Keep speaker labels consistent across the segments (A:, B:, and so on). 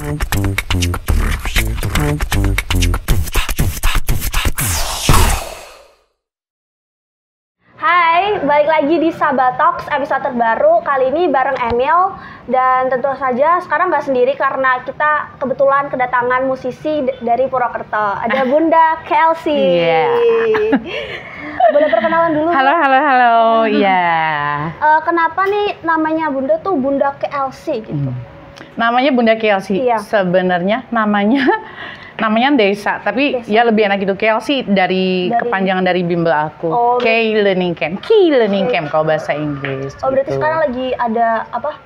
A: Hai, balik lagi di Sahabat Talks episode terbaru. Kali ini bareng Emil. Dan tentu saja sekarang nggak sendiri karena kita kebetulan kedatangan musisi dari Purwokerto. Ada Bunda Kelsey. Boleh perkenalan dulu?
B: Halo. Iya.
A: Kenapa nih namanya Bunda tuh Bunda Kelsey gitu?
B: Namanya Bunda Kelsey.
A: Iya.
B: Sebenarnya namanya desa, tapi
A: Desa.
B: ya lebih enak itu Kelsey dari kepanjangan dari bimbel aku.
A: Oh,
B: Key Learning Camp. Key Learning Camp kalau bahasa Inggris.
A: Oh, berarti
B: gitu.
A: sekarang lagi ada apa?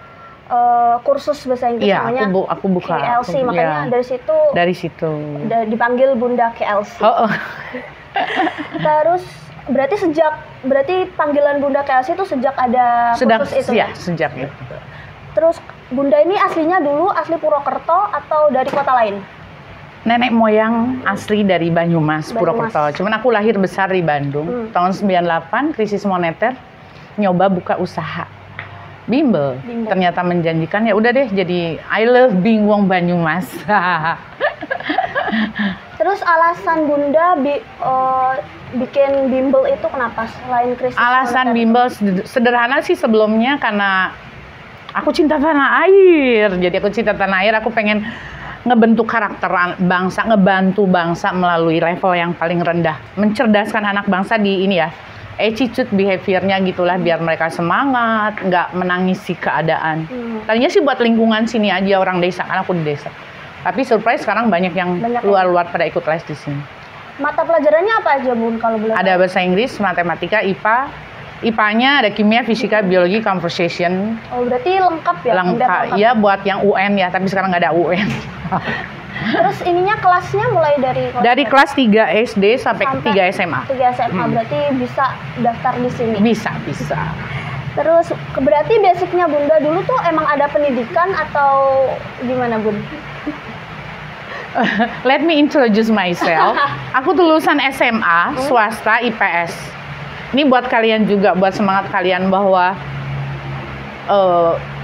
A: Kursus bahasa Inggris
B: Iya,
A: namanya
B: aku buka.
A: KLC, makanya
B: Iya.
A: dari situ dipanggil Bunda KLC.
B: Oh.
A: Terus berarti panggilan Bunda KLC itu sejak ada kursus itu
B: ya? Sejak itu.
A: Terus Bunda ini aslinya dulu asli Purwokerto atau dari kota lain?
B: Nenek moyang asli dari Banyumas,
A: Banyumas.
B: Purwokerto. Cuman aku lahir besar di Bandung. Tahun 98, krisis moneter, nyoba buka usaha. Bimbel. Ternyata menjanjikan, ya udah deh jadi I love being wong Banyumas.
A: Terus alasan Bunda bikin bimbel itu kenapa selain krisis
B: Alasan
A: moneter?
B: bimbel sederhana sih sebelumnya karena aku cinta tanah air. Jadi aku cinta tanah air, aku pengen ngebentuk karakter bangsa, ngebantu bangsa melalui level yang paling rendah. Mencerdaskan anak bangsa di ini ya, attitude behavior-nya gitulah, biar mereka semangat, nggak menangisi keadaan. Tadinya sih buat lingkungan sini aja, orang desa, karena aku di desa. Tapi surprise sekarang banyak yang luar-luar pada ikut les di sini.
A: Mata pelajarannya apa aja Bun kalau boleh?
B: Ada bahasa Inggris, matematika, IPA. IPA-nya ada kimia, fisika, biologi, conversation.
A: Oh, berarti lengkap ya?
B: Lengkap, ya buat yang UN ya, tapi sekarang nggak ada UN.
A: Terus ininya kelasnya mulai dari
B: Kelas 3 SD sampai 3 SMA.
A: 3 SMA, berarti bisa daftar di sini?
B: Bisa.
A: Terus berarti basicnya Bunda dulu tuh emang ada pendidikan atau gimana Bun?
B: Let me introduce myself. Aku tuh lulusan SMA, swasta, IPS. Ini buat kalian juga, buat semangat kalian bahwa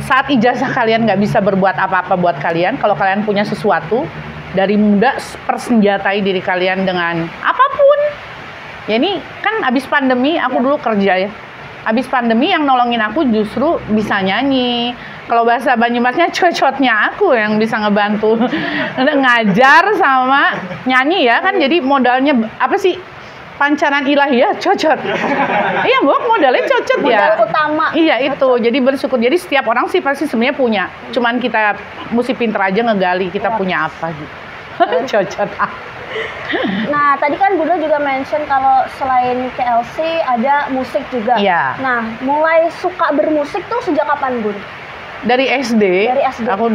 B: saat ijazah kalian nggak bisa berbuat apa-apa buat kalian. Kalau kalian punya sesuatu, dari muda persenjatai diri kalian dengan apapun. Ya ini kan abis pandemi, aku dulu kerja ya. Abis pandemi yang nolongin aku justru bisa nyanyi. Kalau bahasa Banyumasnya cocotnya aku yang bisa ngebantu ngajar sama nyanyi ya kan. Jadi modalnya apa sih? Pancaran ilahiyah cocot. Iya, modalnya cocot ya.
A: Modal utama.
B: Iya itu. Jadi bersyukur. Jadi setiap orang sih pasti sebenarnya punya. Cuman kita mesti pinter aja ngegali kita punya apa gitu. Cocot.
A: Nah, tadi kan Bunda juga mention kalau selain KLC ada musik juga.
B: Iya.
A: Nah, mulai suka bermusik tuh sejak kapan Bun?
B: Dari SD. Aku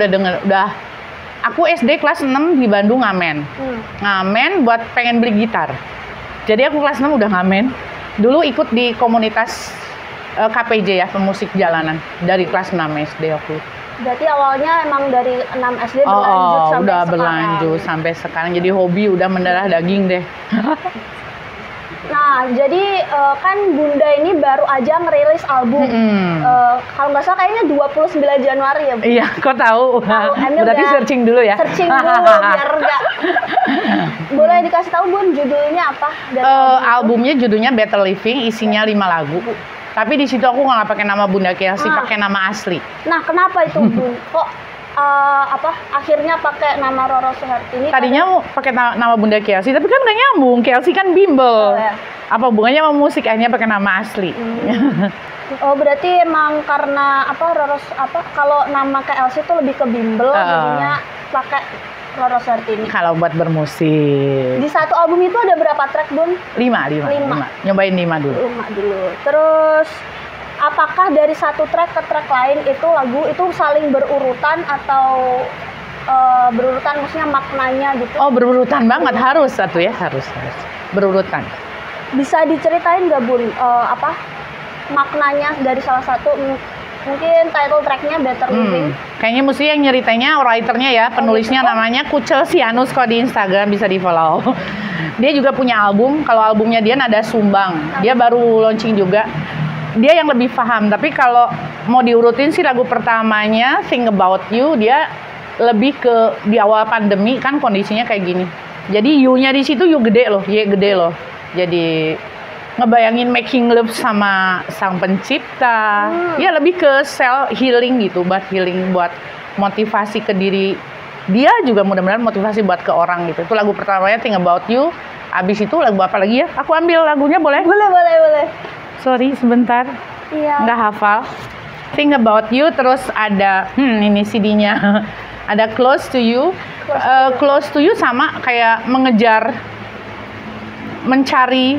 B: aku SD kelas 6 di Bandung ngamen. Ngamen buat pengen beli gitar. Jadi aku kelas 6 udah ngamen. Dulu ikut di komunitas KPJ ya, pemusik jalanan. Dari kelas 6 SD aku.
A: Berarti awalnya emang dari 6 SD berlanjut sampai
B: udah
A: sekarang.
B: berlanjut sampai sekarang. Jadi hobi udah mendarah daging deh.
A: Nah, jadi kan Bunda ini baru aja ngerilis album. Kalau nggak salah kayaknya 29 Januari ya, Bu?
B: Iya, kok tahu? Berarti searching dulu ya?
A: Searching dulu, biar nggak... Boleh dikasih tahu, Bun, judulnya apa?
B: Albumnya judulnya Better Living, isinya 5 lagu. Tapi di situ aku nggak pakai nama Bunda Kelsey, pakai nama asli.
A: Nah, kenapa itu, Bun? Kok akhirnya pakai nama Roro Suhartini?
B: Tadinya mau pakai nama Bunda Kelsey, tapi kan nggak nyambung. Kelsey kan bimbel.
A: Ya.
B: Apa hubungannya sama musik? Akhirnya pakai nama asli.
A: Oh, berarti emang karena kalau nama KLC itu lebih ke bimbel, jadinya pakai Roro Suhartini.
B: Kalau buat bermusik.
A: Di satu album itu ada berapa track, Bun?
B: 5. Nyobain 5 dulu.
A: 5 dulu. Terus apakah dari satu track ke track lain itu lagu itu saling berurutan atau berurutan maksudnya maknanya gitu?
B: Oh, berurutan banget, harus berurutan.
A: Bisa diceritain nggak, Bun, maknanya dari salah satu, mungkin title tracknya Better Living?
B: Kayaknya mesti yang nyeritainnya writernya ya, penulisnya namanya Kucel Sianus, kok di Instagram bisa di follow. Dia juga punya album, kalau albumnya dia Nada Sumbang, dia baru launching juga. Dia yang lebih paham, tapi kalau mau diurutin sih lagu pertamanya Think About You, dia lebih ke di awal pandemi kan kondisinya kayak gini. Jadi you-nya di situ you gede loh, Y gede loh. Jadi ngebayangin making love sama sang pencipta. Ya lebih ke self healing gitu, buat healing, buat motivasi ke diri dia juga, mudah-mudahan motivasi buat ke orang gitu. Itu lagu pertamanya Think About You. Abis itu lagu apa lagi ya? Aku ambil lagunya boleh?
A: Boleh.
B: Sorry sebentar.
A: Iya.
B: Nggak hafal. Think About You, terus ada ini CD-nya. Ada Close to You. Close to You sama kayak mengejar, mencari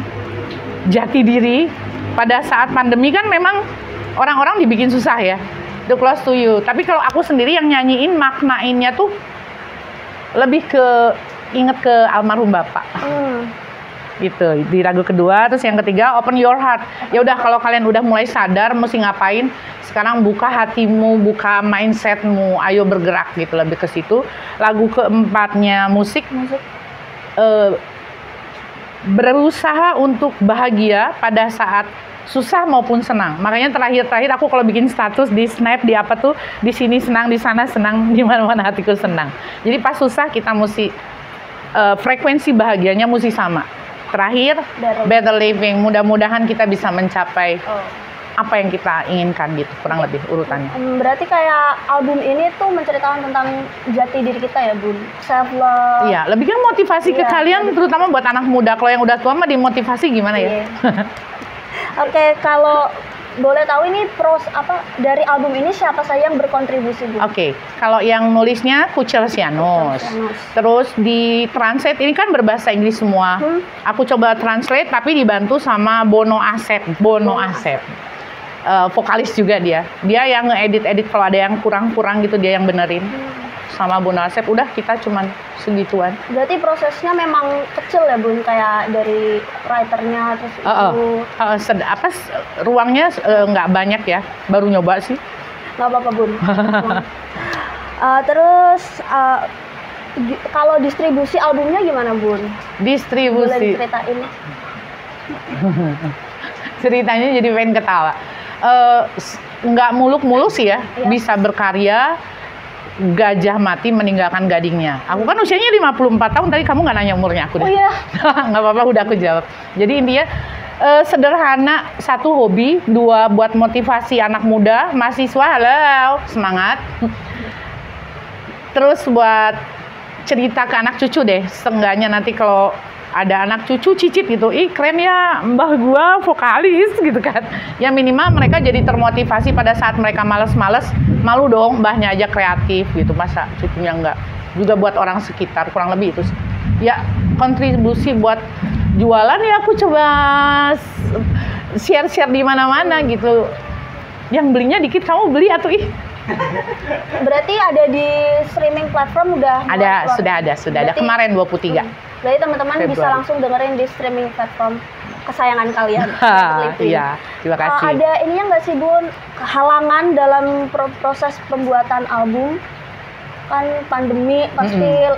B: jati diri pada saat pandemi kan memang orang-orang dibikin susah ya. The Close to You. Tapi kalau aku sendiri yang nyanyiin, maknainnya tuh lebih ke inget ke almarhum bapak. Gitu di lagu kedua. Terus yang ketiga Open Your Heart. Ya udah, kalau kalian udah mulai sadar mesti ngapain, sekarang buka hatimu, buka mindsetmu, ayo bergerak gitu, lebih ke situ. Lagu keempatnya musik. Berusaha untuk bahagia pada saat susah maupun senang. Makanya terakhir aku kalau bikin status di Snap, di apa tuh, di sini senang, di sana senang, di mana-mana hatiku senang. Jadi pas susah kita mesti frekuensi bahagianya mesti sama. Terakhir Better Living. Mudah-mudahan kita bisa mencapai apa yang kita inginkan gitu, kurang lebih urutannya.
A: Berarti kayak album ini tuh menceritakan tentang jati diri kita ya, Bun. Self love.
B: Iya, lebih kan motivasi ke kalian, terutama buat anak muda. Kalau yang udah tua mah dimotivasi gimana ya?
A: Oke, kalau boleh tahu ini dari album ini siapa saja yang berkontribusi, Bu?
B: Oke, kalau yang nulisnya Kucel Sianus. Terus di translate ini kan berbahasa Inggris semua. Aku coba translate tapi dibantu sama Bono Asep. Vokalis juga dia. Dia yang nge-edit kalau ada yang kurang-kurang gitu, dia yang benerin. Sama Bono Asep, udah kita cuman segituan.
A: Berarti prosesnya memang kecil ya, Bun, kayak dari writernya terus
B: ruangnya nggak banyak ya, baru nyoba sih.
A: Nggak apa-apa, Bun. Terus kalau distribusi albumnya gimana, Bun?
B: Distribusi.
A: Boleh diceritain?
B: Ceritanya jadi pengen ketawa. Nggak muluk-muluk sih ya, bisa berkarya. Gajah mati meninggalkan gadingnya. Aku kan usianya 54 tahun, tadi kamu nggak nanya umurnya aku deh.
A: Oh iya.
B: Nggak apa-apa, udah aku jawab. Jadi intinya sederhana, satu hobi, dua buat motivasi anak muda, mahasiswa, halo, semangat. Terus buat cerita ke anak cucu deh, seenggaknya nanti kalau ada anak cucu cicit gitu, ih keren ya mbah gua vokalis gitu kan. Ya minimal mereka jadi termotivasi pada saat mereka males-males, malu dong mbahnya aja kreatif gitu, masa cucunya enggak. Juga buat orang sekitar, kurang lebih itu sih. Ya kontribusi buat jualan ya aku coba share-share di mana-mana gitu. Yang belinya dikit kamu beli atau ih.
A: Berarti ada di streaming platform udah?
B: Sudah ada. Kemarin 23.
A: Berarti teman-teman bisa langsung dengerin di streaming platform kesayangan kalian.
B: Iya, terima kasih.
A: Ada ininya nggak sih, Bun, halangan dalam proses pembuatan album? Kan pandemi pasti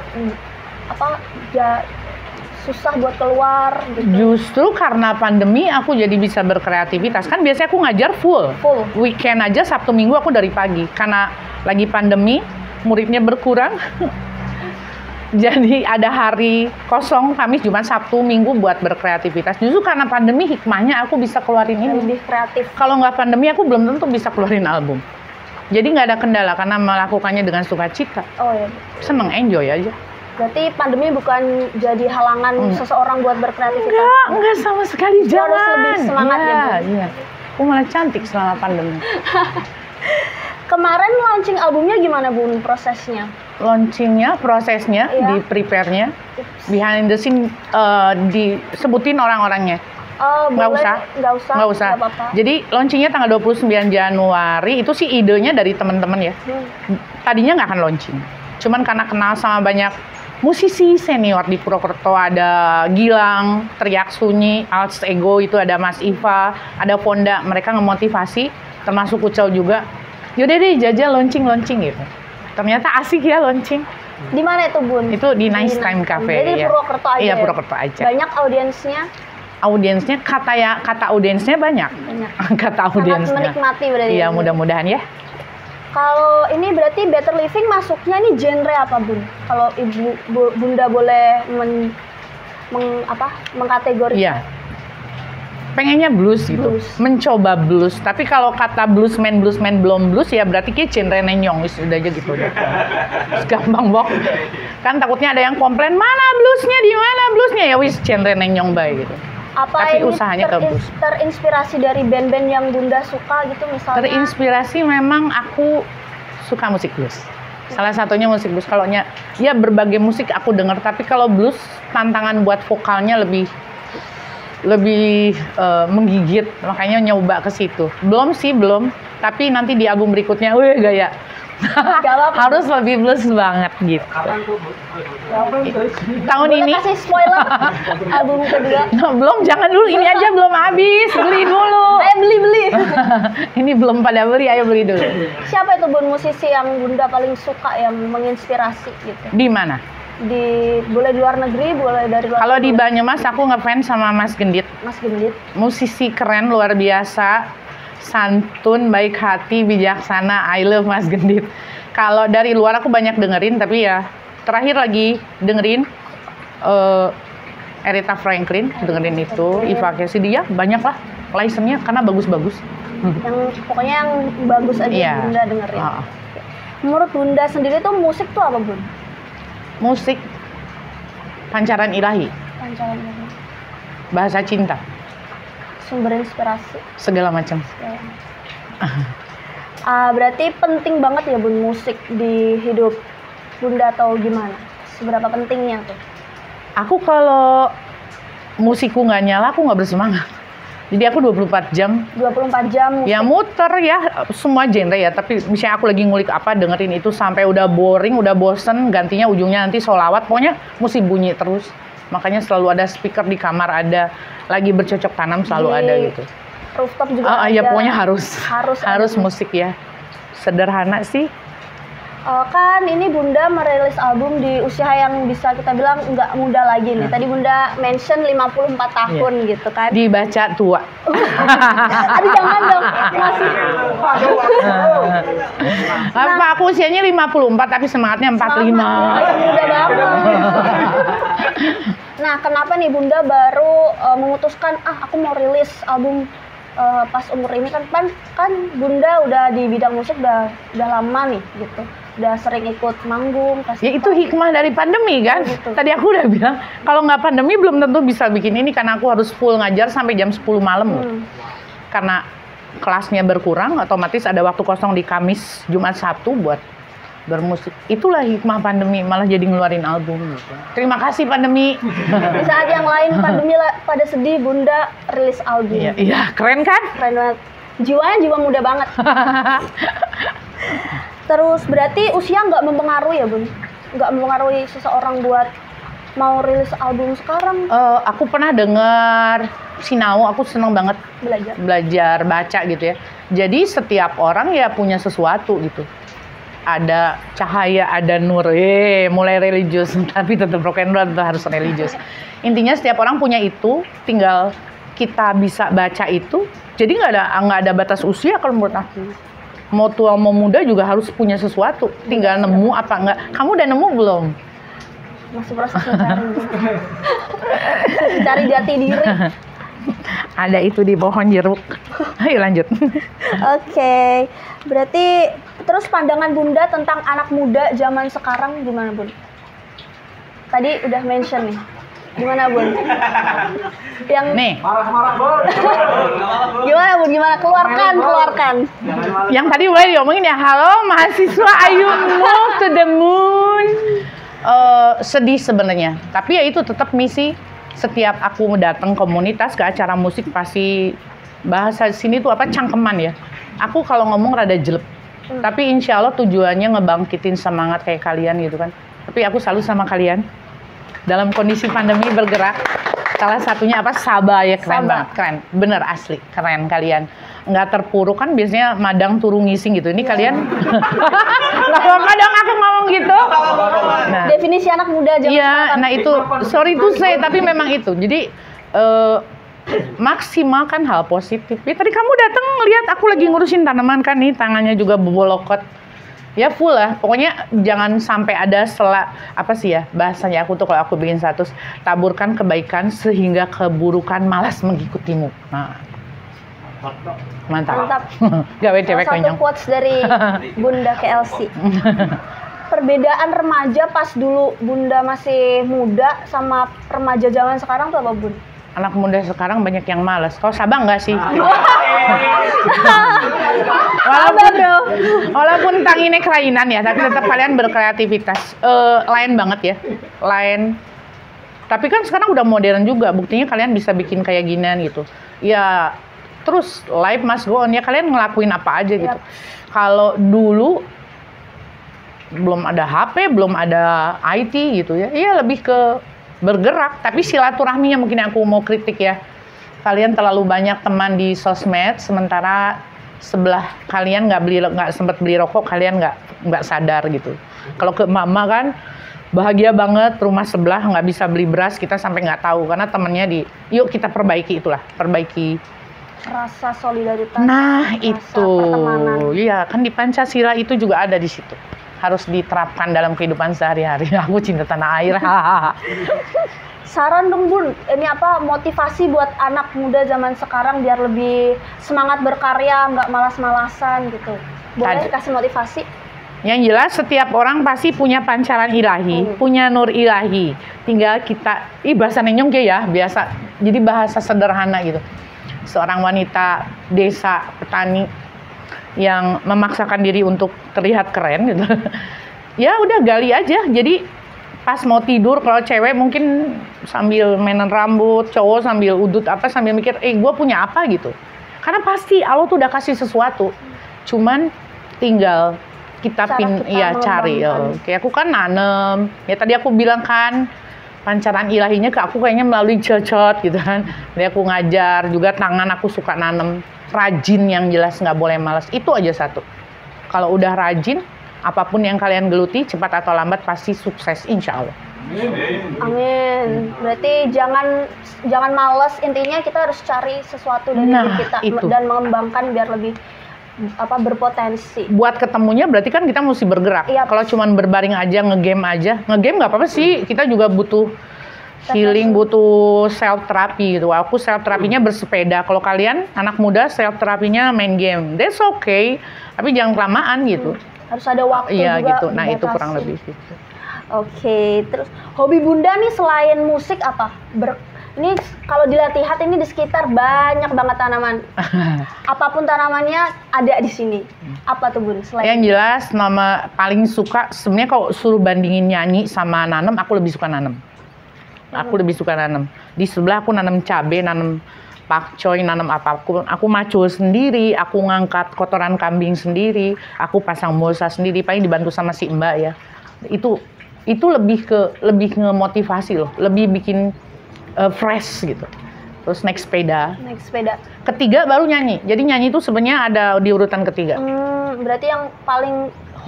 A: susah buat keluar gitu.
B: Justru karena pandemi aku jadi bisa berkreativitas. Kan biasanya aku ngajar full. Weekend aja Sabtu Minggu aku dari pagi. Karena lagi pandemi, muridnya berkurang. Jadi ada hari kosong, Kamis, Jumat, Sabtu, Minggu buat berkreativitas. Justru karena pandemi hikmahnya aku bisa keluarin ini.
A: Lebih kreatif.
B: Kalau nggak pandemi aku belum tentu bisa keluarin album. Jadi nggak ada kendala karena melakukannya dengan sukacita.
A: Oh iya.
B: Seneng, enjoy aja.
A: Berarti pandemi bukan jadi halangan seseorang buat berkreativitas?
B: Enggak sama sekali. Jangan.
A: Harus lebih semangat ya, Bu.
B: Iya. Aku malah cantik selama pandemi.
A: Kemarin launching albumnya gimana, Bun, prosesnya?
B: Prosesnya, di prepare-nya, behind the scene, disebutin orang-orangnya. Nggak usah. Jadi launchingnya tanggal 29 Januari, itu sih idenya dari teman-teman ya. Tadinya nggak akan launching. Cuman karena kenal sama banyak musisi senior di Purwokerto, ada Gilang, Teriak Sunyi, Alts Ego, itu ada Mas Iva, ada Fonda, mereka ngemotivasi, termasuk Kucel juga. Yaudah deh jajal launching gitu. Ternyata asik ya launching.
A: Di mana itu, Bun?
B: Itu di Nice Time Cafe.
A: Jadi di Purwokerto aja.
B: Iya, Purwokerto aja.
A: Banyak audiensnya?
B: Audiensnya kata audiensnya banyak. Kata audiensnya.
A: Sangat menikmati berarti.
B: Iya, mudah-mudahan ya.
A: Kalau ini berarti Better Living masuknya ini genre apa, Bun? Kalau Bunda boleh mengkategorikan.
B: Iya. Pengennya blues gitu.
A: Blues.
B: Mencoba blues. Tapi kalau kata bluesman belum blues ya berarti kayak genre nenyong wis udah aja gitu udah. Gampang bok. Kan takutnya ada yang komplain, "Mana bluesnya? Di mana bluesnya?" Ya wis genre nenyong bae gitu.
A: Apa
B: Tapi
A: ini
B: usahanya ke blues.
A: terinspirasi dari band-band yang Bunda suka gitu misalnya?
B: Terinspirasi memang aku suka musik blues. Salah satunya musik blues. Kalau ya berbagai musik aku dengar, tapi kalau blues tantangan buat vokalnya lebih menggigit, makanya nyoba ke situ. Belum, tapi nanti di album berikutnya, gaya. Harus lebih blues banget gitu. Tahun
A: Boleh
B: ini
A: kasih spoiler album kedua.
B: belum, jangan dulu, ini aja belum habis, beli dulu.
A: Ayo beli.
B: Ini belum pada beli, ayo beli dulu.
A: Siapa itu Bun musisi yang Bunda paling suka, yang menginspirasi gitu?
B: Di mana?
A: Boleh di luar negeri, boleh dari luar.
B: Kalau di Banyumas aku ngefans sama Mas Gendit.
A: Mas Gendit.
B: Musisi keren, luar biasa. Santun, baik hati, bijaksana. I love Mas Gendit. Kalau dari luar aku banyak dengerin, tapi ya terakhir lagi dengerin Aretha Franklin, dengerin itu, Eva Cassidy, ya banyak lah license-nya karena bagus-bagus.
A: Pokoknya yang bagus aja
B: Iya.
A: Bunda dengerin. Menurut Bunda sendiri tuh musik tuh apa, Bun?
B: Musik pancaran ilahi,
A: Pancaran ilahi.
B: bahasa cinta,
A: Sumber inspirasi.
B: segala macam.
A: Berarti penting banget ya Bun musik di hidup Bunda atau gimana? Seberapa pentingnya tuh?
B: Aku kalau musikku nggak nyala, aku nggak bersemangat. Jadi aku 24 jam
A: 24 jam musik.
B: ya muter ya, semua genre ya. Tapi misalnya aku lagi ngulik apa, dengerin itu sampai udah boring, udah bosen, gantinya ujungnya nanti sholawat. Pokoknya mesti bunyi terus. Makanya selalu ada speaker di kamar, ada lagi bercocok tanam selalu ada gitu.
A: Rooftop juga ada.
B: Ya pokoknya harus
A: ada
B: musik ya. Sederhana sih.
A: Kan ini Bunda merilis album di usia yang bisa kita bilang nggak muda lagi nih. Tadi Bunda mention 54 tahun gitu kan.
B: Dibaca tua.
A: Aduh jangan dong, masih.
B: Apa aku usianya 54 tapi semangatnya 45.
A: Masih muda banget. Nah, kenapa nih Bunda baru memutuskan aku mau rilis album pas umur ini kan Bunda udah di bidang musik udah lama nih gitu. Udah sering ikut manggung.
B: Ya itu hikmah dari pandemi kan.
A: Gitu.
B: Tadi aku udah bilang kalau nggak pandemi belum tentu bisa bikin ini karena aku harus full ngajar sampai jam 10 malam. Karena kelasnya berkurang, otomatis ada waktu kosong di Kamis, Jumat, Sabtu buat bermusik. Itulah hikmah pandemi, malah jadi ngeluarin album gitu. Terima kasih pandemi.
A: Di saat yang lain pandemi pada sedih, Bunda rilis album.
B: Iya, keren kan?
A: Keren banget. Jiwanya jiwa muda banget. Terus berarti usia nggak mempengaruhi ya Bun? Nggak mempengaruhi seseorang buat mau rilis album sekarang?
B: Aku pernah dengar Sinau, aku seneng banget belajar baca gitu ya. Jadi setiap orang ya punya sesuatu gitu. Ada cahaya, ada nur, mulai religius, tapi tetap rock and roll, harus religius. Intinya setiap orang punya itu, tinggal kita bisa baca itu. Jadi nggak ada batas usia kalau menurut aku. Mau tua mau muda juga harus punya sesuatu. Tinggal nemu apa enggak. Kamu udah nemu belum?
A: Masih proses mencari. Mencari jati diri.
B: Ada itu di pohon jeruk. Ayo lanjut.
A: Oke. Berarti terus pandangan Bunda tentang anak muda zaman sekarang gimana Bun? Tadi udah mention nih. Gimana Bun? Yang
B: nih.
C: Marah-marah Bun.
A: Gimana Bun? Gimana? Keluarkan.
B: Yang tadi mulai diomongin ya, halo mahasiswa, ayo move to the moon. Sedih sebenarnya, tapi ya itu tetap misi. Setiap aku datang komunitas ke acara musik pasti bahasa sini tuh apa cangkeman ya. Aku kalau ngomong rada jelek, tapi insya Allah tujuannya ngebangkitin semangat kayak kalian gitu kan. Tapi aku selalu sama kalian dalam kondisi pandemi bergerak. Salah satunya apa? Sabah ya, keren banget, keren, bener asli, keren kalian. Nggak terpuruk kan biasanya madang turun ngising gitu. Ini kalian nggak apa-apa dong aku ngomong gitu. Nah,
A: definisi anak muda zaman sekarang.
B: nah itu sorry to say tapi memang itu. Jadi maksimalkan hal positif. Ya, tadi kamu datang lihat aku lagi ngurusin tanaman kan nih, tangannya juga bebolokot. Ya full lah, pokoknya jangan sampai ada apa sih ya bahasanya aku tuh kalau aku bikin status, taburkan kebaikan sehingga keburukan malas mengikutimu. Nah, mantap. Gawe cewek
A: Satu
B: konyong.
A: quotes dari Bunda KLC. Perbedaan remaja pas dulu Bunda masih muda sama remaja zaman sekarang tuh apa, Bun?
B: Anak muda sekarang banyak yang malas. Kau Sabang nggak sih? Walaupun tangine kelainan ya, tapi tetap kalian berkreativitas. Lain banget ya, lain. Tapi kan sekarang udah modern juga. Buktinya kalian bisa bikin kayak ginian gitu. Ya, terus life must go on ya. Kalian ngelakuin apa aja gitu. Kalau dulu belum ada HP, belum ada IT gitu ya. Iya lebih ke bergerak, tapi silaturahminya mungkin aku mau kritik ya. Kalian terlalu banyak teman di sosmed, sementara sebelah kalian nggak sempat beli rokok, kalian nggak sadar gitu. Kalau ke mama kan bahagia banget, rumah sebelah nggak bisa beli beras, kita sampai nggak tahu karena temennya yuk kita perbaiki perbaiki.
A: Rasa solidaritas.
B: Nah
A: rasa
B: itu, iya kan di Pancasila itu juga ada di situ. Harus diterapkan dalam kehidupan sehari-hari. Aku cinta tanah air.
A: Saran dong Bun, ini apa motivasi buat anak muda zaman sekarang biar lebih semangat berkarya, nggak malas-malasan gitu. Boleh kasih motivasi?
B: Yang jelas setiap orang pasti punya pancaran ilahi, punya nur ilahi. Tinggal kita, bahasa nenyong ya biasa. Jadi bahasa sederhana gitu. Seorang wanita desa petani yang memaksakan diri untuk terlihat keren gitu. Ya udah gali aja. Jadi pas mau tidur kalau cewek mungkin sambil mainan rambut, cowok sambil udut apa sambil mikir, gue punya apa gitu. Karena pasti Allah tuh udah kasih sesuatu. Cuman tinggal kita cari. Kayak aku kan nanem. Ya tadi aku bilang kan pancaran ilahinya ke aku kayaknya melalui cocot gitu kan. Jadi aku ngajar juga, tangan aku suka nanem. Rajin yang jelas, nggak boleh malas. Itu aja satu. Kalau udah rajin, apapun yang kalian geluti, cepat atau lambat pasti sukses, insya Allah.
A: Amin. Berarti jangan malas. Intinya kita harus cari sesuatu dari diri kita dan mengembangkan biar lebih berpotensi. Buat
B: ketemunya berarti kan kita mesti bergerak. Kalau cuman berbaring aja, ngegame nggak apa-apa sih. Kita juga butuh healing, butuh self therapy gitu. Aku self terapinya bersepeda. Kalau kalian anak muda self terapinya main game. That's okay. Tapi jangan kelamaan gitu.
A: Harus ada waktu juga.
B: Iya gitu. Nah, itu kurang lebih gitu.
A: Oke, terus hobi Bunda nih selain musik apa? Ini kalau dilihat ini di sekitar banyak banget tanaman. Apapun tanamannya ada di sini. Apa tuh Bun?
B: Yang jelas nama paling suka sebenarnya kalau suruh bandingin nyanyi sama nanam, aku lebih suka nanam. Di sebelah aku nanam cabai, nanam pakcoy, nanam apapun. Aku macul sendiri, aku ngangkat kotoran kambing sendiri, aku pasang mulsa sendiri, paling dibantu sama si Mbak ya. Itu lebih ngemotivasi loh, lebih bikin fresh gitu. Terus naik sepeda. Ketiga baru nyanyi. Jadi nyanyi itu sebenarnya ada di urutan ketiga.
A: Berarti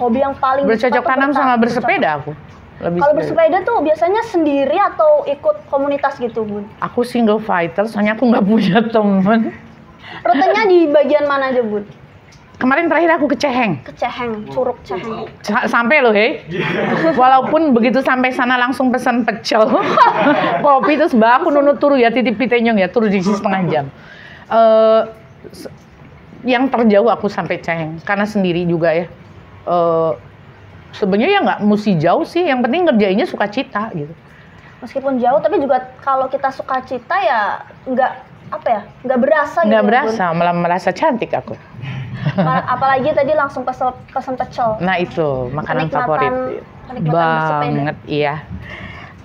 A: hobi yang paling
B: bercocok tanam sama bersepeda aku.
A: Kalau bersepeda tuh biasanya sendiri atau ikut komunitas gitu, Bun?
B: Aku single fighter, soalnya aku nggak punya temen.
A: Rutenya di bagian mana aja, Bun?
B: Kemarin terakhir aku ke Ceheng.
A: Curug Ceheng.
B: Sampai loh, Walaupun begitu sampai sana langsung pesan pecel. Kopi terus aku nunut turu ya, titip pitenyong ya, turu di sini setengah jam. Yang terjauh aku sampai Ceheng, karena sendiri juga ya. Sebenarnya ya nggak mesti jauh sih, yang penting ngerjainnya sukacita gitu.
A: Meskipun jauh, tapi juga kalau kita sukacita ya nggak berasa gitu.
B: Nggak berasa, malah merasa cantik aku.
A: Apalagi tadi langsung pesan pecel.
B: Nah itu makanan favorit banget, iya.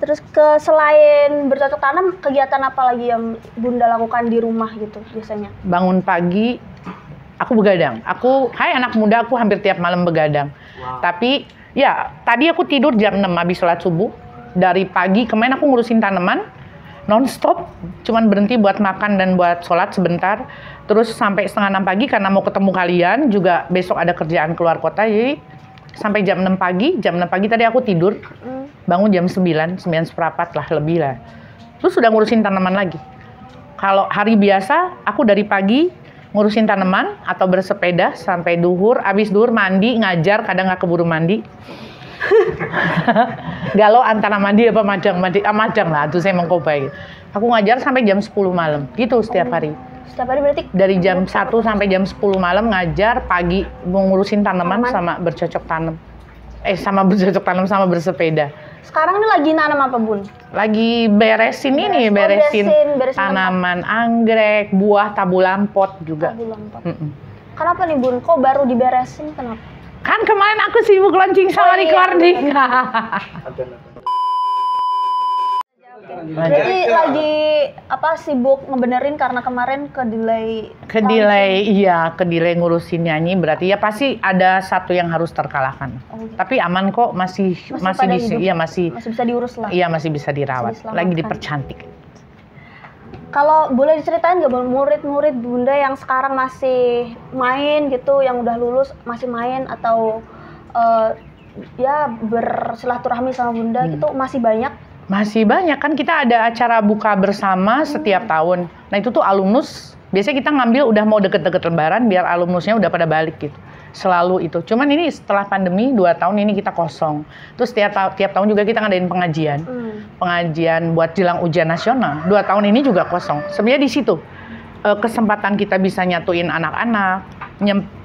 A: Terus selain bercocok tanam, kegiatan apa lagi yang Bunda lakukan di rumah gitu biasanya?
B: Bangun pagi, aku begadang. Hai anak muda, aku hampir tiap malam begadang. Wow. Tapi ya tadi aku tidur jam 6 habis sholat subuh. Dari pagi kemarin aku ngurusin tanaman non-stop, cuman berhenti buat makan dan buat sholat sebentar. Terus sampai setengah 6 pagi karena mau ketemu kalian, juga besok ada kerjaan keluar kota, jadi sampai jam 6 pagi tadi aku tidur, bangun jam 9 seperempat lah lebih lah. Terus sudah ngurusin tanaman lagi. Kalau hari biasa, aku dari pagi ngurusin tanaman atau bersepeda sampai duhur, abis duhur mandi, ngajar, kadang nggak keburu mandi. Galau antara mandi apa majang, majang lah, itu saya mengkobai. Aku ngajar sampai jam 10 malam, gitu setiap hari.
A: Setiap hari berarti?
B: Dari jam 1 sampai jam 10 malam ngajar, pagi ngurusin tanaman sama bercocok tanam. Sama bercocok tanam sama bersepeda.
A: Sekarang ini lagi nanam apa, Bun?
B: Lagi beresin tanaman anggrek, buah tabu lampot juga.
A: Tabu lampot. Kenapa nih, Bun? Kok baru diberesin? Kenapa?
B: Kan kemarin aku sibuk launching sama recording.
A: Berarti lagi sibuk ngebenerin karena kemarin ke-delay.
B: Ke-delay ngurusin nyanyi, berarti ya pasti ada satu yang harus terkalahkan. Tapi aman kok, masih
A: bisa diurus lah.
B: Iya, masih bisa dirawat. Lagi dipercantik.
A: Kalau boleh diceritain nggak, murid-murid Bunda yang sekarang masih main gitu, yang udah lulus masih main atau bersilaturahmi sama Bunda gitu, masih banyak?
B: Masih banyak, kan kita ada acara buka bersama setiap tahun. Nah itu tuh alumnus, biasanya kita ngambil udah mau deket-deket lebaran biar alumnusnya udah pada balik gitu. Selalu itu. Cuman ini setelah pandemi 2 tahun ini kita kosong. Terus tiap tahun juga kita ngadain pengajian. Pengajian buat jelang ujian nasional. 2 tahun ini juga kosong. Sebenarnya di situ kesempatan kita bisa nyatuin anak-anak,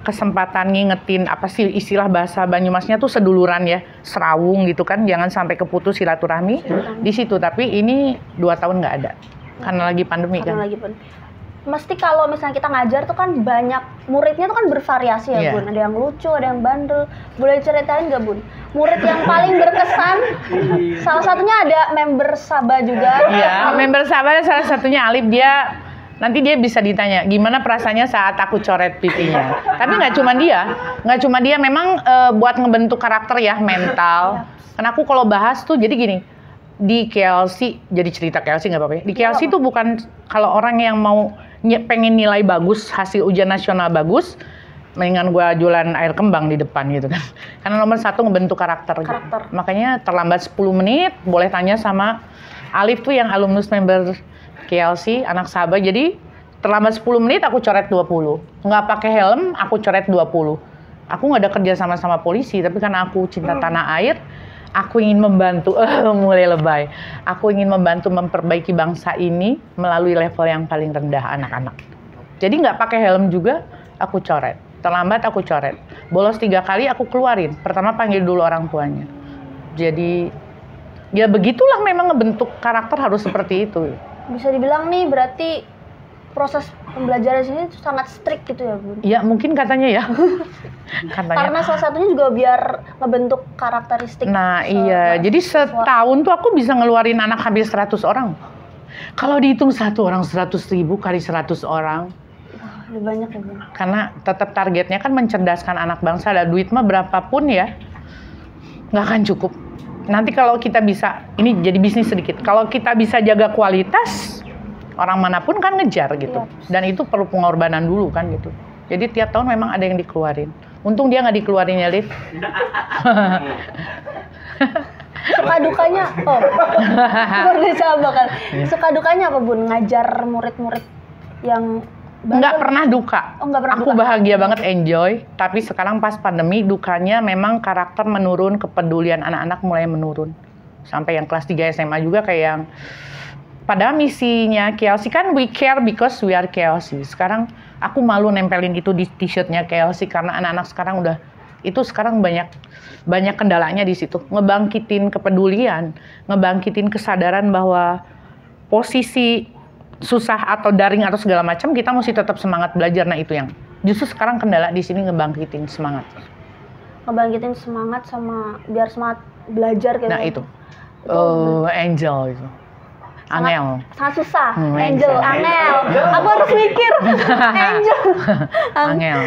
B: kesempatan ngingetin apa sih istilah bahasa Banyumasnya tuh seduluran ya, serawung gitu kan, jangan sampai keputus silaturahmi di situ. Tapi ini 2 tahun nggak ada karena lagi pandemi kan.
A: Mesti kalau misalnya kita ngajar tuh kan banyak muridnya tuh kan bervariasi ya, Bun. Ada yang lucu, ada yang bandel. Boleh ceritain nggak, Bun? Murid yang paling berkesan, salah satunya ada member Sabah juga.
B: Iya, member Sabah salah satunya Alif. Nanti dia bisa ditanya gimana perasaannya saat aku coret pipinya. Tapi nggak cuma dia, memang buat ngebentuk karakter ya, mental. Karena aku kalau bahas tuh jadi gini, di KLC, jadi cerita KLC nggak apa-apa ya. Di KLC tuh bukan kalau orang yang mau pengen nilai bagus, hasil ujian nasional bagus, mendingan gua jualan air kembang di depan gitu kan. Karena nomor 1 ngebentuk karakter. Makanya terlambat 10 menit, boleh tanya sama Alif tuh yang alumnus member KLC, anak Sabah. Jadi terlambat 10 menit aku coret 20. Nggak pakai helm, aku coret 20. Aku nggak ada kerja sama polisi, tapi karena aku cinta tanah air, aku ingin membantu, mulai lebay. Aku ingin membantu memperbaiki bangsa ini melalui level yang paling rendah, anak-anak. Jadi nggak pakai helm juga, aku coret. Terlambat aku coret. Bolos 3 kali aku keluarin. Pertama panggil dulu orang tuanya. Jadi ya begitulah, memang ngebentuk karakter harus seperti itu.
A: Bisa dibilang nih berarti proses pembelajaran di sini sangat strict gitu ya, Bun?
B: Iya, mungkin katanya ya.
A: Karena salah satunya juga biar ngebentuk karakteristik.
B: Nah iya, jadi setahun tuh aku bisa ngeluarin anak hampir 100 orang. Kalau dihitung 1 orang 100.000 kali 100 orang.
A: Lebih banyak ya, Bun?
B: Karena tetap targetnya kan mencerdaskan anak bangsa. Ada duit mah berapapun ya, nggak akan cukup. Nanti kalau kita bisa, ini jadi bisnis sedikit, kalau kita bisa jaga kualitas, orang manapun kan ngejar gitu. Dan itu perlu pengorbanan dulu kan gitu. Jadi tiap tahun memang ada yang dikeluarin. Untung dia nggak dikeluarin ya, Liv.
A: Suka dukanya, kan. Suka dukanya apa, Bun? Ngajar murid-murid yang
B: nggak pernah duka. Aku bahagia banget, enjoy. Tapi sekarang pas pandemi, dukanya memang karakter menurun, kepedulian anak-anak mulai menurun. Sampai yang kelas 3 SMA juga kayak yang, padahal misinya KLC kan we care because we are KLC. Sekarang aku malu nempelin itu di t-shirtnya KLC karena anak-anak sekarang udah, itu sekarang banyak kendalanya di situ. Ngebangkitin kepedulian, ngebangkitin kesadaran bahwa posisi susah atau daring atau segala macam, kita mesti tetap semangat belajar. Nah itu yang justru sekarang kendala di sini, ngebangkitin semangat. Ngebangkitin semangat sama biar semangat belajar gitu. Nah itu, Angel itu. Angel.
A: Sangat susah. Angel. Aku harus mikir. Angel.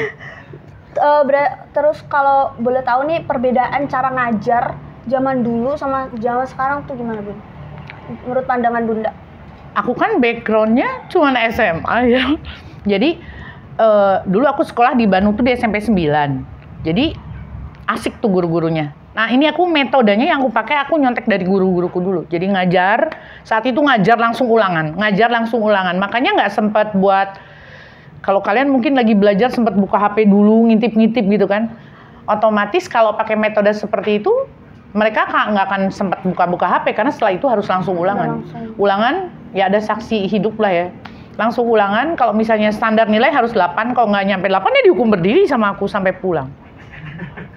A: Terus kalau boleh tahu nih perbedaan cara ngajar zaman dulu sama zaman sekarang tuh gimana, Bun? Menurut pandangan Bunda?
B: Aku kan backgroundnya cuma SMA ya. Jadi dulu aku sekolah di Bandung tuh di SMP 9. Jadi asik tuh guru-gurunya. Nah ini aku metodenya yang aku pakai, aku nyontek dari guru-guruku dulu. Jadi saat itu ngajar langsung ulangan. Makanya nggak sempat buat Kalau kalian mungkin lagi belajar sempat buka HP dulu, ngintip-ngintip gitu kan. Otomatis kalau pakai metode seperti itu, mereka nggak akan sempat buka-buka HP karena setelah itu harus langsung ulangan. Ulangan ya ada saksi hidup lah ya. Langsung ulangan, kalau misalnya standar nilai harus 8, kalau nggak nyampe 8 ya dihukum berdiri sama aku sampai pulang.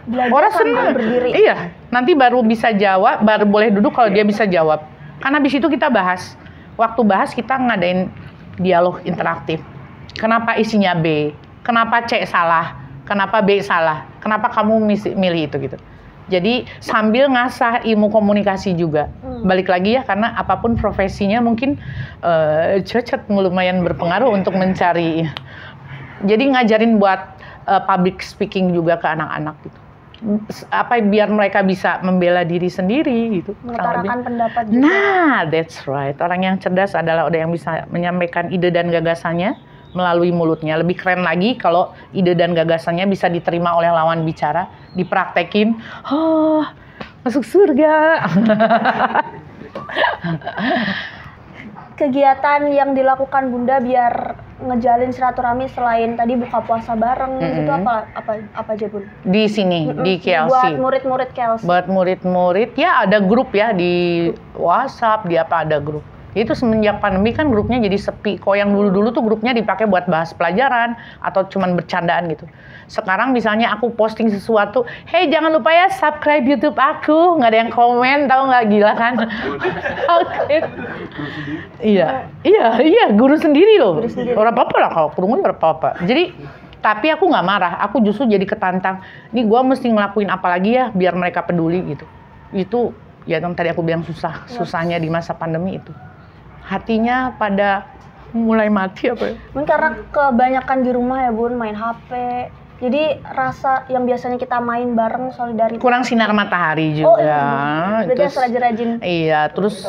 A: Belajar
B: Orang
A: sambil
B: senang.
A: berdiri.
B: Iya, nanti baru bisa jawab, baru boleh duduk kalau dia bisa jawab. Karena habis itu kita bahas. Waktu bahas kita ngadain dialog interaktif. Kenapa isinya B? Kenapa C salah? Kenapa B salah? Kenapa kamu milih itu gitu? Jadi sambil ngasah ilmu komunikasi juga. Balik lagi ya, karena apapun profesinya mungkin cocok lumayan berpengaruh untuk mencari. Jadi ngajarin buat public speaking juga ke anak-anak gitu. Biar mereka bisa membela diri sendiri gitu.
A: Mengutarakan pendapat juga.
B: Nah, that's right. Orang yang cerdas adalah orang yang bisa menyampaikan ide dan gagasannya melalui mulutnya. Lebih keren lagi kalau ide dan gagasannya bisa diterima oleh lawan bicara, dipraktekin. Oh, masuk surga.
A: Kegiatan yang dilakukan Bunda biar ngejalin silaturahmi selain tadi buka puasa bareng itu apa aja Bun?
B: Di sini di KLC.
A: Buat murid-murid KLC.
B: Buat murid-murid ya ada grup ya di WhatsApp, di apa ada grup. Itu semenjak pandemi kan grupnya jadi sepi. Kok yang dulu-dulu tuh grupnya dipakai buat bahas pelajaran atau cuman bercandaan gitu. Sekarang misalnya aku posting sesuatu, hey jangan lupa ya subscribe YouTube aku. Nggak ada yang komen, tahu nggak, gila kan? Iya, guru sendiri loh. Orang apa-apa lah kalau kurungan apa-apa. Jadi tapi aku nggak marah, aku justru jadi ketantang. Nih gue mesti ngelakuin apa lagi ya biar mereka peduli gitu. Itu ya yang tadi aku bilang susahnya di masa pandemi itu. Hatinya pada mulai mati apa ya?
A: Mungkin karena kebanyakan di rumah ya Bun, main HP. Jadi rasa yang biasanya kita main bareng solidaritas.
B: Kurang sinar matahari juga.
A: Oh iya, berarti harus rajin-rajin.
B: Iya, terus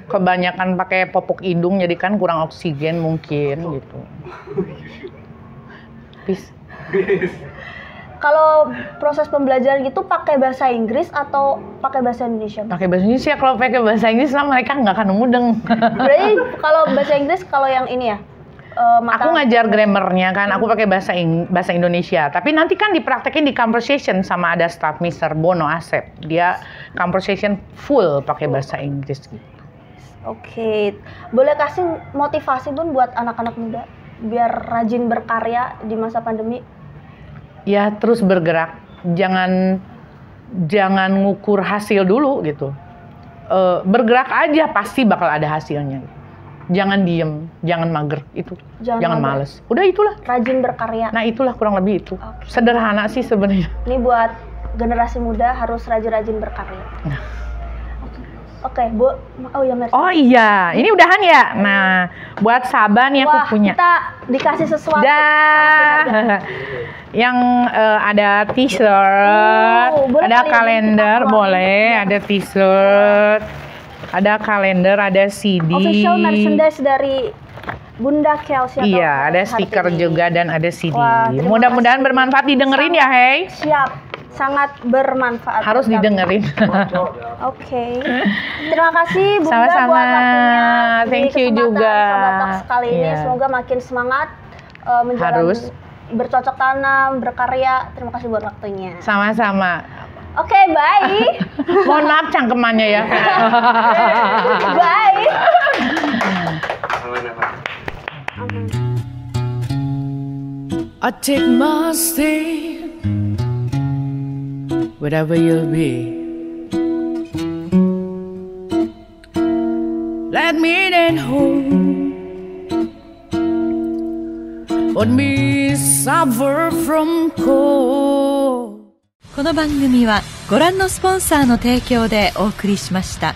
B: kebanyakan pakai popok hidung jadi kan kurang oksigen mungkin gitu. Peace.
A: Kalau proses pembelajaran gitu pakai bahasa Inggris atau pakai bahasa Indonesia?
B: Pakai bahasa Indonesia. Kalau pakai bahasa Inggris lah mereka nggak akan mudeng.
A: Berarti kalau bahasa Inggris kalau yang ini ya?
B: Aku ngajar grammarnya kan, aku pakai bahasa Indonesia. Tapi nanti kan dipraktekin di conversation sama ada staff Mr. Bono Asep. Dia conversation full pakai bahasa Inggris gitu.
A: Oke. Boleh kasih motivasi Bun buat anak-anak muda biar rajin berkarya di masa pandemi?
B: Ya terus bergerak, jangan ngukur hasil dulu gitu. Bergerak aja pasti bakal ada hasilnya. Jangan diem, jangan mager itu, jangan males. Udah itulah.
A: Rajin berkarya.
B: Nah itulah kurang lebih itu. Okay. Sederhana sih sebenarnya.
A: Ini buat generasi muda harus rajin-rajin berkarya. Nah. Oke, Bu. Oh ya, Mercy.
B: Oh iya, ini udahan ya. Nah, buat Sabah nih aku punya.
A: Kita dikasih sesuatu.
B: Yang ada t-shirt, ada kalender, boleh, ada t-shirt, ada kalender, ada CD.
A: Official merchandise dari Bunda KLC.
B: Iya, ada stiker juga dan ada CD. Mudah-mudahan bermanfaat, didengerin ya, hey.
A: Siap. Sangat bermanfaat.
B: Harus didengerin.
A: Oke. Terima kasih Bunda
B: sama-sama.
A: Buat waktunya.
B: Thank you juga.
A: Sahabat kali ini semoga makin semangat menjalani bercocok tanam, berkarya. Terima kasih buat waktunya.
B: Sama-sama.
A: Oke, bye.
B: Mohon maaf cangkemannya ya.
A: Bye.
B: I take my stand wherever you'll be. Let me then home, but me suffer from cold.
C: この番組はご覧のスポンサーの提供でお送りしました。